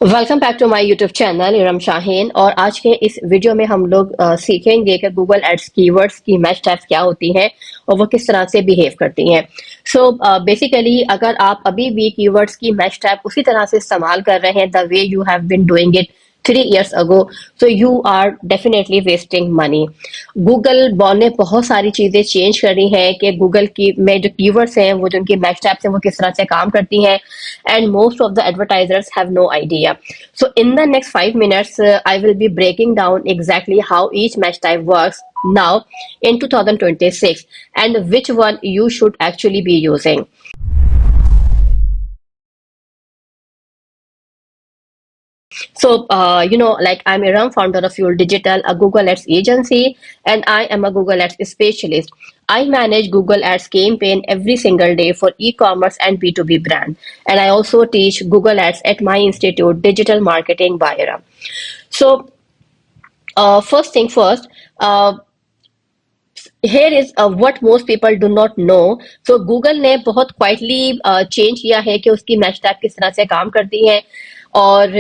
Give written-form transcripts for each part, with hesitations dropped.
Welcome back to my YouTube channel Iram Shaheen. और आज के इस वीडियो में हम लोग सीखेंगे कि गूगल एड्स कीवर्ड्स की मैच टाइप्स क्या होती हैं और वो किस तरह से बिहेव करती हैं। सो बेसिकली अगर आप अभी भी कीवर्ड्स की मैच टाइप उसी तरह से इस्तेमाल कर रहे हैं the way you have been doing it 3 years ago, so you are definitely wasting money. Google ने बहुत सारी चीजें चेंज करी हैं कि गूगल की में जो कीवर्ड्स हैं वो जो उनकी मैच टाइप्स हैं वो किस तरह से काम करती हैं, and most of the advertisers have no idea. So in the next 5 minutes, I will be breaking down exactly how each match type works now in 2026 and which one you should actually be using. So, like I'm Iram, founder of Fuel Digital, a Google Ads agency, and I am a Google Ads specialist. I manage Google Ads campaign every single day for e-commerce and B2B brand. And I also teach Google Ads at my institute, Digital Marketing by Iram. So, first thing first, here is what most people do not know. So Google ने बहुत quietly change किया है कि उसकी match type किस तरह से काम करती है, और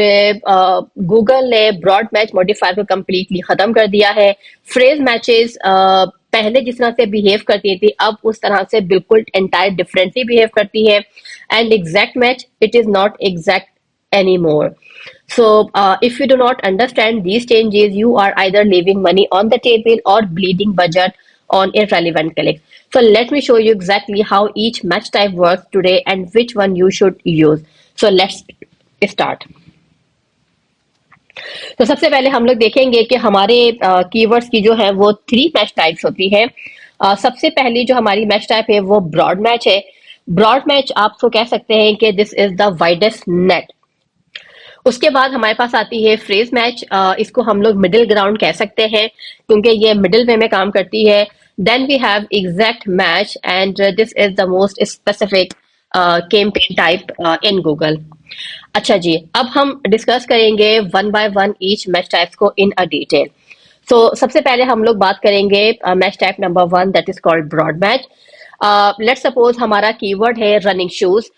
गूगल ने ब्रॉड मैच मॉडिफायर को कम्प्लीटली खत्म कर दिया है। फ्रेज मैचेस पहले जिस तरह से बिहेव करती थी अब उस तरह से बिल्कुल एंटायर डिफरेंटली बिहेव करती है, and exact match it is not exact anymore. So, if you do not understand these changes, you are either leaving money on the table or bleeding budget on irrelevant clicks. So, let me show you exactly how each match type works today and which one you should use. So, let's start. तो सबसे पहले हम लोग देखेंगे कि हमारे keywords की जो है वो 3 मैच टाइप्स होती है। सबसे पहली जो हमारी मैच टाइप है वो ब्रॉड मैच है। ब्रॉड मैच आप तो कह सकते हैं कि this is the widest net. उसके बाद हमारे पास आती है फ्रेज मैच। इसको हम लोग मिडिल ग्राउंड कह सकते हैं क्योंकि ये मिडिल वे में काम करती है। Then we have exact match and this is the most specific campaign type in Google. अच्छा जी, अब हम डिस्कस करेंगे one by one each match types को इन अ डिटेल। सो सबसे पहले हम लोग बात करेंगे match type number 1 that is called broad match. Let's suppose हमारा कीवर्ड है रनिंग शूज।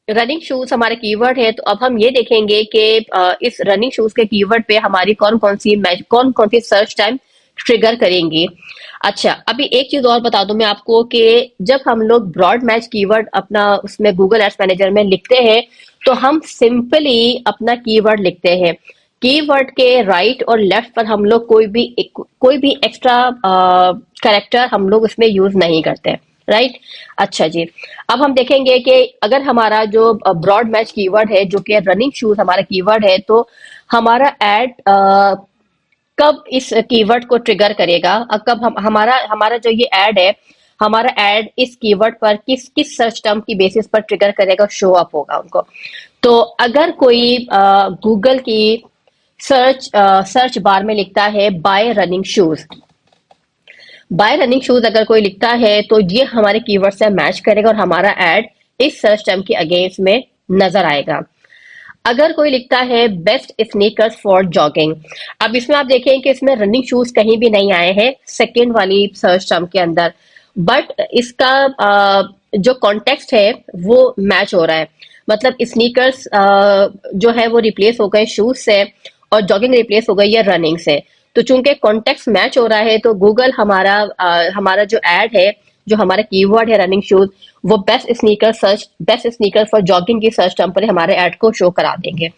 रनिंग शूज हमारा कीवर्ड है, तो अब हम ये देखेंगे कि इस रनिंग शूज के कीवर्ड पे हमारी कौन कौन सी सर्च टाइम ट्रिगर करेंगी। अच्छा, अभी एक चीज और बता दूं मैं आपको कि जब हम लोग ब्रॉड मैच कीवर्ड अपना उसमें गूगल एड्स मैनेजर में लिखते हैं तो हम सिंपली अपना कीवर्ड लिखते हैं। कीवर्ड के राइट और लेफ्ट पर हम लोग कोई भी एक्स्ट्रा कैरेक्टर हम लोग उसमें यूज नहीं करते, राइट। अच्छा जी, अब हम देखेंगे कि अगर हमारा जो ब्रॉड मैच कीवर्ड है जो कि रनिंग शूज हमारा कीवर्ड है, तो हमारा एड कब इस कीवर्ड को ट्रिगर करेगा, कब हमारा हमारा जो ये एड है, हमारा एड इस कीवर्ड पर किस किस सर्च टर्म की बेसिस पर ट्रिगर करेगा, शो अप होगा उनको। तो अगर कोई गूगल की सर्च बार में लिखता है bye running shoes, bye running shoes अगर कोई लिखता है तो ये हमारे कीवर्ड से मैच करेगा और हमारा एड इस सर्च टर्म के अगेंस्ट में नजर आएगा। अगर कोई लिखता है बेस्ट स्नीकर्स फॉर जॉगिंग, अब इसमें आप देखें कि इसमें रनिंग शूज कहीं भी नहीं आए हैं सेकेंड वाली सर्च टर्म के अंदर, बट इसका जो कॉन्टेक्स्ट है वो मैच हो रहा है। मतलब स्नीकर्स जो है वो रिप्लेस हो गए शूज से और जॉगिंग रिप्लेस हो गई है रनिंग से। तो चूंकि कॉन्टेक्स्ट मैच हो रहा है तो गूगल हमारा जो एड है, जो हमारा कीवर्ड है रनिंग शूज, वो बेस्ट स्नीकर फॉर जॉगिंग की सर्च टर्म पर हमारे ऐड को शो करा देंगे।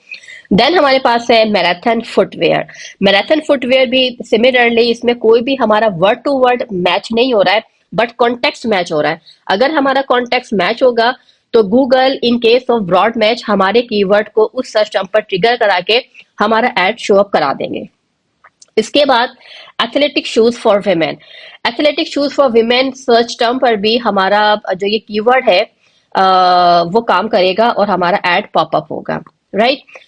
देन हमारे पास है मैराथन फुटवेयर। मैराथन फुटवेयर भी सिमिलरली इसमें कोई भी हमारा वर्ड टू वर्ड मैच नहीं हो रहा है बट कॉन्टेक्स्ट मैच हो रहा है। अगर हमारा कॉन्टेक्स्ट मैच होगा तो Google in case of broad match हमारे कीवर्ड को उस सर्च टर्म पर ट्रिगर करा के हमारा एड शो अप करा देंगे। इसके बाद athletic shoes for women. Athletic shoes for women search term पर भी हमारा जो ये कीवर्ड है वो काम करेगा और हमारा एड पॉपअप होगा, राइट।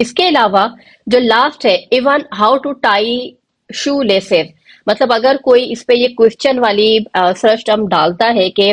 इसके अलावा जो लास्ट है even how to tie shoe laces, मतलब अगर कोई इस पे ये क्वेश्चन वाली सर्च टर्म डालता है कि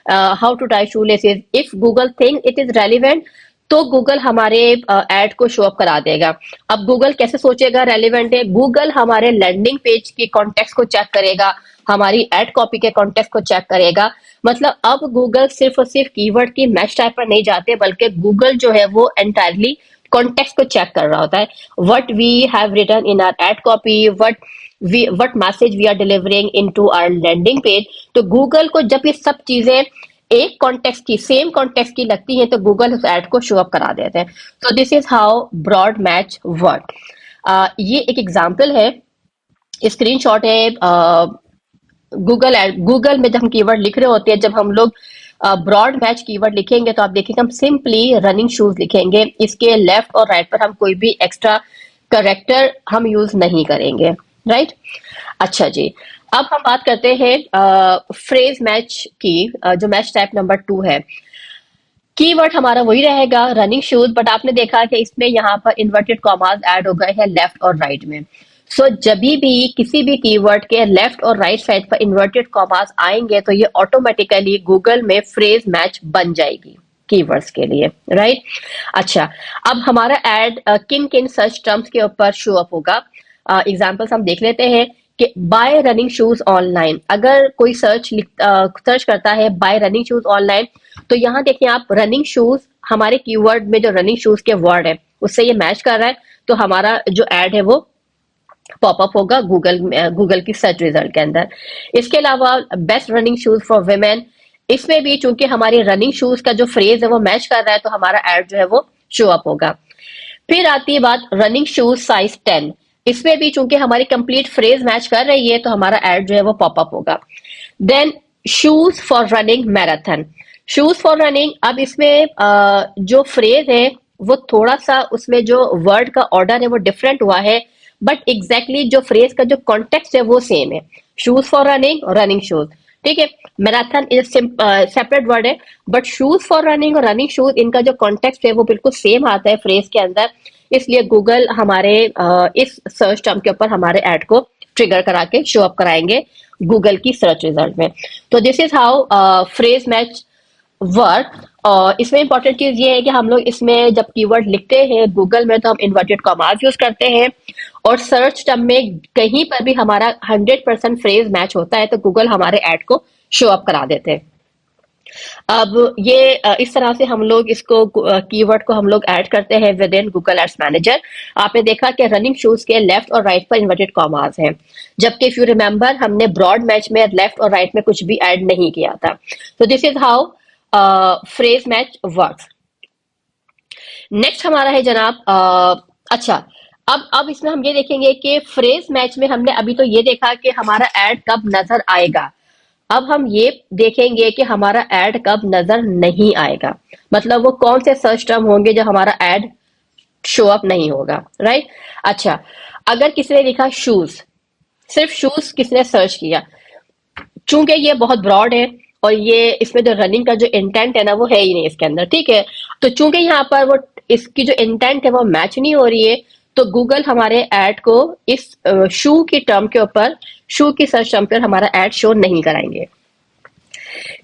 how to tie shoe laces, if Google think it is relevant तो गूगल हमारे एड को शो अप करा देगा। अब गूगल कैसे सोचेगा रेलिवेंट है, गूगल हमारे लैंडिंग पेज की कॉन्टेक्स्ट को चेक करेगा, हमारी एड कॉपी के कॉन्टेक्स्ट को चेक करेगा। मतलब अब गूगल सिर्फ और सिर्फ कीवर्ड की मैच टाइप पर नहीं जाते बल्कि गूगल जो है वो एंटायरली कॉन्टेक्स्ट को चेक कर रहा होता है, what we have written in our ad copy, what message we are delivering into our landing page. तो गूगल को जब ये सब चीजें एक कॉन्टेक्स्ट की, सेम कॉन्टेक्स्ट की लगती है, तो गूगल उस एड को शो अप करा देते हैं। तो this is how broad match work. ये एक एग्जाम्पल है, स्क्रीनशॉट है। गूगल में जब हम कीवर्ड लिख रहे होते हैं, जब हम लोग ब्रॉड मैच कीवर्ड लिखेंगे, तो आप देखिए हम सिंपली रनिंग शूज लिखेंगे, इसके लेफ्ट और राइट पर हम कोई भी एक्स्ट्रा करेक्टर हम यूज नहीं करेंगे, राइट। अच्छा जी, अब हम बात करते हैं फ्रेज मैच की, जो मैच टाइप नंबर 2 है। कीवर्ड हमारा वही रहेगा, रनिंग शूज, बट आपने देखा कि इसमें यहाँ पर इन्वर्टेड कॉमास ऐड हो गए हैं लेफ्ट और राइट में। सो जब भी किसी भी कीवर्ड के लेफ्ट और राइट साइड पर इन्वर्टेड कॉमास आएंगे, तो ये ऑटोमेटिकली गूगल में फ्रेज मैच बन जाएगी कीवर्ड्स के लिए, राइट। अच्छा, अब हमारा एड किन किन सर्च टर्म्स के ऊपर शो अप होगा, एग्जाम्पल्स हम देख लेते हैं कि बाय रनिंग शूज ऑनलाइन। अगर कोई सर्च करता है बाय रनिंग शूज ऑनलाइन, तो यहाँ देखिए आप रनिंग शूज, हमारे कीवर्ड में जो रनिंग शूज के वर्ड है उससे ये मैच कर रहा है, तो हमारा जो एड है वो पॉपअप होगा गूगल की सर्च रिजल्ट के अंदर। इसके अलावा best running shoes for women, इसमें भी चूंकि हमारी रनिंग शूज का जो फ्रेज है वो मैच कर रहा है, तो हमारा एड जो है वो शो अप होगा। फिर आती है बात रनिंग शूज साइज 10, इसमें भी चूंकि हमारी कंप्लीट फ्रेज मैच कर रही है, तो हमारा एड जो है वो पॉपअप होगा। Then shoes for running marathon, shoes for running, अब इसमें जो फ्रेज है वो थोड़ा सा, उसमें जो वर्ड का ऑर्डर है वो डिफरेंट हुआ है, बट एग्जैक्टली जो फ्रेज का जो कॉन्टेक्स्ट है वो सेम है, शूज फॉर रनिंग और रनिंग शूज, ठीक है। मैराथन इज सेपरेट वर्ड है, बट शूज फॉर रनिंग और रनिंग शूज, इनका जो कॉन्टेक्स्ट है वो बिल्कुल सेम आता है फ्रेज के अंदर, इसलिए गूगल हमारे इस सर्च टर्म के ऊपर हमारे ऐड को ट्रिगर करा के शो अप कराएंगे गूगल की सर्च रिजल्ट में। तो this is how phrase match work. और इसमें इंपॉर्टेंट चीज ये है कि हम लोग इसमें जब कीवर्ड लिखते हैं गूगल में, तो हम इन्वर्टेड कॉमास यूज करते हैं, और सर्च टर्म में कहीं पर भी हमारा 100% फ्रेज मैच होता है, तो गूगल हमारे ऐड को शो अप करा देते हैं। अब ये इस तरह से हम लोग इसको कीवर्ड को हम लोग ऐड करते हैं with in Google ads manager. आपने देखा कि रनिंग शूज के लेफ्ट और राइट पर इन्वर्टेड कॉमास हैं, जबकि इफ यू रिमेंबर हमने ब्रॉड मैच में लेफ्ट और राइट में कुछ भी ऐड नहीं किया था। तो this is how phrase match works. Next हमारा है जनाब, अच्छा, अब इसमें हम ये देखेंगे कि फ्रेज मैच में हमने अभी तो ये देखा कि हमारा ऐड कब नजर आएगा, अब हम ये देखेंगे कि हमारा ऐड कब नजर नहीं आएगा, मतलब वो कौन से सर्च टर्म होंगे जो हमारा ऐड शो अप नहीं होगा, राइट। अच्छा, अगर किसी ने लिखा शूज, सिर्फ शूज किसने सर्च किया, चूंकि ये बहुत ब्रॉड है और ये इसमें जो रनिंग का जो इंटेंट है ना वो है ही नहीं इसके अंदर, ठीक है। तो चूंकि यहाँ पर वो इसकी जो इंटेंट है वो मैच नहीं हो रही है, तो गूगल हमारे ऐड को इस शू की टर्म के ऊपर, शू की सर्च टर्म पर हमारा ऐड शो नहीं कराएंगे।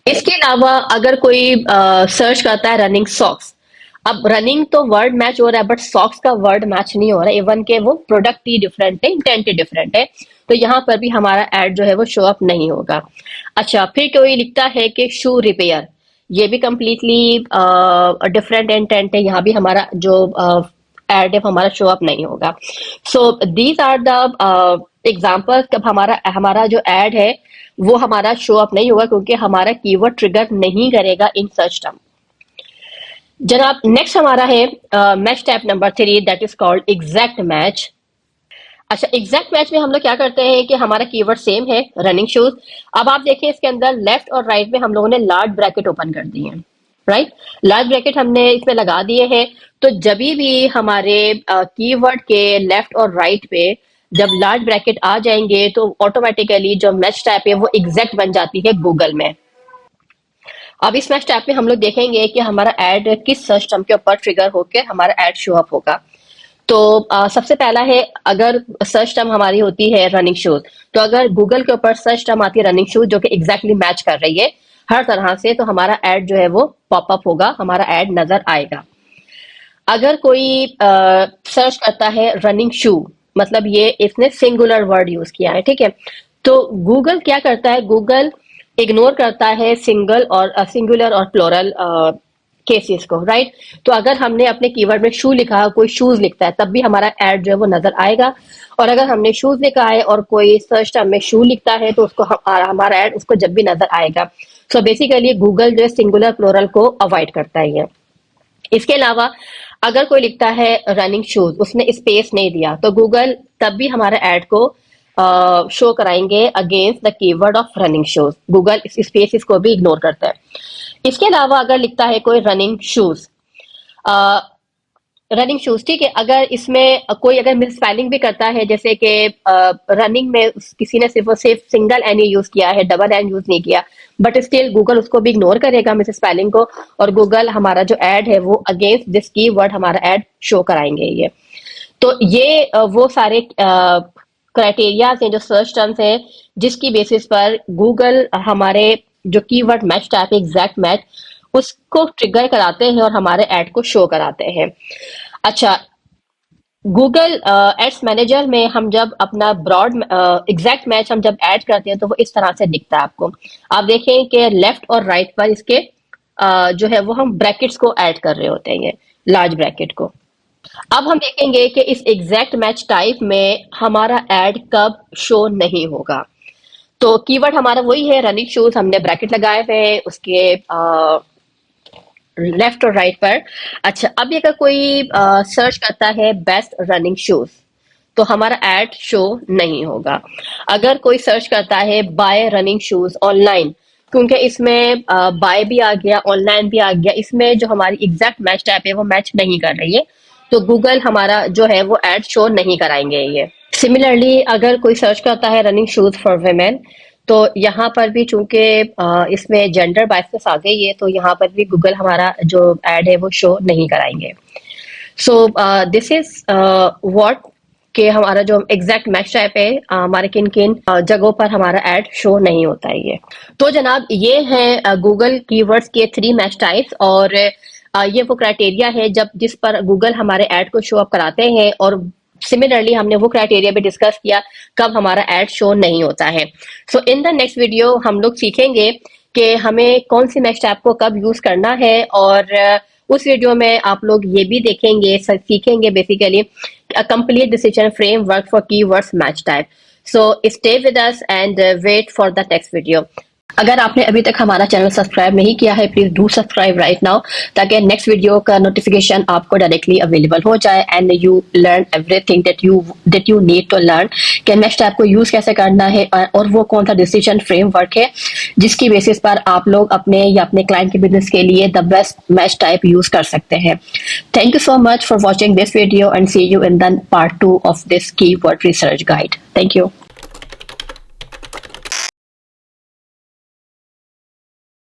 इसके अलावा अगर कोई सर्च करता है रनिंग सॉक्स, अब रनिंग तो वर्ड मैच हो रहा है, बट सॉक्स का वर्ड मैच नहीं हो रहा है, इवन के वो प्रोडक्ट ही डिफरेंट है, इंटेंट ही डिफरेंट है, तो यहाँ पर भी हमारा ऐड जो है वो शो अप नहीं होगा। अच्छा, फिर कोई लिखता है कि शू रिपेयर, ये भी कंप्लीटली डिफरेंट इंटेंट है, यहाँ भी हमारा जो ऐड है हमारा शो अप नहीं होगा। So these are the examples कब हमारा हमारा जो ऐड है वो हमारा शो अप नहीं होगा, क्योंकि हमारा कीवर्ड ट्रिगर नहीं करेगा इन सर्च टर्म। जनाब, नेक्स्ट हमारा है match type number 3, that is called exact match. अच्छा, एग्जैक्ट मैच में हम लोग क्या करते हैं कि हमारा कीवर्ड सेम है रनिंग शूज, अब आप देखिए इसके अंदर लेफ्ट और राइट में हम लोगों ने लार्ज ब्रैकेट ओपन कर दिए हैं, राइट, लार्ज ब्रैकेट हमने इसमें लगा दिए हैं। तो जब भी हमारे कीवर्ड के लेफ्ट और राइट पे जब लार्ज ब्रैकेट आ जाएंगे, तो ऑटोमेटिकली जो मैच टाइप है वो एग्जैक्ट बन जाती है गूगल में। अब इस मैच टैब में हम लोग देखेंगे कि हमारा ऐड किस सर्च टर्म के ऊपर ट्रिगर होकर हमारा ऐड शो अप होगा। तो सबसे पहला है, अगर सर्च टर्म हमारी होती है रनिंग शूज, तो अगर गूगल के ऊपर सर्च टर्म आती है रनिंग शूज जो कि एग्जैक्टली मैच कर रही है हर तरह से, तो हमारा ऐड जो है वो पॉपअप होगा, हमारा ऐड नजर आएगा। अगर कोई सर्च करता है रनिंग शू, मतलब ये इसने सिंगुलर वर्ड यूज किया है, ठीक है, तो गूगल क्या करता है, गूगल इग्नोर करता है सिंगल और सिंगुलर और प्लोरल केसेस को, राइट। तो अगर हमने अपने कीवर्ड में शू लिखा, कोई शूज लिखता है, तब भी हमारा एड जो है वो नजर आएगा। और अगर हमने शूज लिखा है और कोई सर्च टर्म में शू लिखता है तो उसको हमारा एड उसको जब भी नजर आएगा। सो बेसिकली गूगल जो है सिंगुलर प्लूरल को अवॉइड करता है। इसके अलावा अगर कोई लिखता है रनिंग शूज, उसने स्पेस नहीं दिया, तो गूगल तब भी हमारा एड को शो कराएंगे against the keyword of running shoes. Google इस स्पेसिस को भी इग्नोर करता है। इसके अलावा अगर लिखता है कोई रनिंग शूज, रनिंग शूज, ठीक है, अगर इसमें कोई अगर मिस स्पेलिंग भी करता है, जैसे कि रनिंग में किसी ने सिर्फ और सिर्फ सिंगल एन यूज किया है, डबल एन यूज नहीं किया, बट स्टिल गूगल उसको भी इग्नोर करेगा मिस स्पेलिंग को, और गूगल हमारा जो एड है वो अगेंस्ट दिस कीवर्ड हमारा एड शो कराएंगे ये। तो ये वो सारे क्राइटेरियाज हैं, जो सर्च टर्म्स हैं, जिसकी बेसिस पर गूगल हमारे जो keyword match type exact match उसको ट्रिगर कराते हैं और हमारे ऐड को शो कराते हैं। अच्छा, गूगल एड्स मैनेजर में हम जब अपना ब्रॉड एग्जैक्ट मैच हम जब ऐड करते हैं तो वो इस तरह से दिखता है आपको। आप देखें कि लेफ्ट और राइट पर इसके जो है वो हम ब्रैकेट्स को ऐड कर रहे होते हैं, लार्ज ब्रैकेट को। अब हम देखेंगे कि इस एग्जैक्ट मैच टाइप में हमारा ऐड कब शो नहीं होगा। तो कीवर्ड हमारा वही है रनिंग शूज, हमने ब्रैकेट लगाए हुए हैं उसके लेफ्ट और राइट पर। अच्छा, अब अगर कोई सर्च करता है बेस्ट रनिंग शूज, तो हमारा एड शो नहीं होगा। अगर कोई सर्च करता है बाय रनिंग शूज ऑनलाइन, क्योंकि इसमें बाय भी आ गया, ऑनलाइन भी आ गया, इसमें जो हमारी एग्जैक्ट मैच टाइप है वो मैच नहीं कर रही है, तो गूगल हमारा जो है वो एड शो नहीं कराएंगे ये। सिमिलरली अगर कोई सर्च करता है रनिंग शूज फॉर वुमेन, तो यहाँ पर भी चूंकि इसमें जेंडर बायसेस आ गई है, तो यहाँ पर भी गूगल हमारा जो एड है वो शो नहीं कराएंगे। सो दिस इज व्हाट कि हमारा जो एग्जैक्ट मैच टाइप है हमारे किन किन जगहों पर हमारा एड शो नहीं होता है ये। तो जनाब ये है गूगल कीवर्ड्स के 3 मैच टाइप्स, और ये वो क्राइटेरिया है जब जिस पर गूगल हमारे ऐड को शो अप कराते हैं, और सिमिलरली हमने वो क्राइटेरिया भी डिस्कस किया कब हमारा ऐड शो नहीं होता है। सो इन द नेक्स्ट वीडियो हम लोग सीखेंगे कि हमें कौन सी मैच टाइप को कब यूज करना है, और उस वीडियो में आप लोग ये भी देखेंगे सीखेंगे basically complete decision framework for keywords match type. So stay with us and wait for the next video. अगर आपने अभी तक हमारा चैनल सब्सक्राइब नहीं किया है, please do subscribe right now, ताकि नेक्स्ट वीडियो का नोटिफिकेशन आपको डायरेक्टली अवेलेबल हो जाए and you learn everything that you need to learn कि मैच टाइप को यूज कैसे करना है, और वो कौन सा डिसीजन फ्रेमवर्क है जिसकी बेसिस पर आप लोग अपने या अपने क्लाइंट के बिजनेस के लिए the best match type use कर सकते हैं। Thank you so much for watching this video and see you in the part 2 of this keyword research guide. Thank you.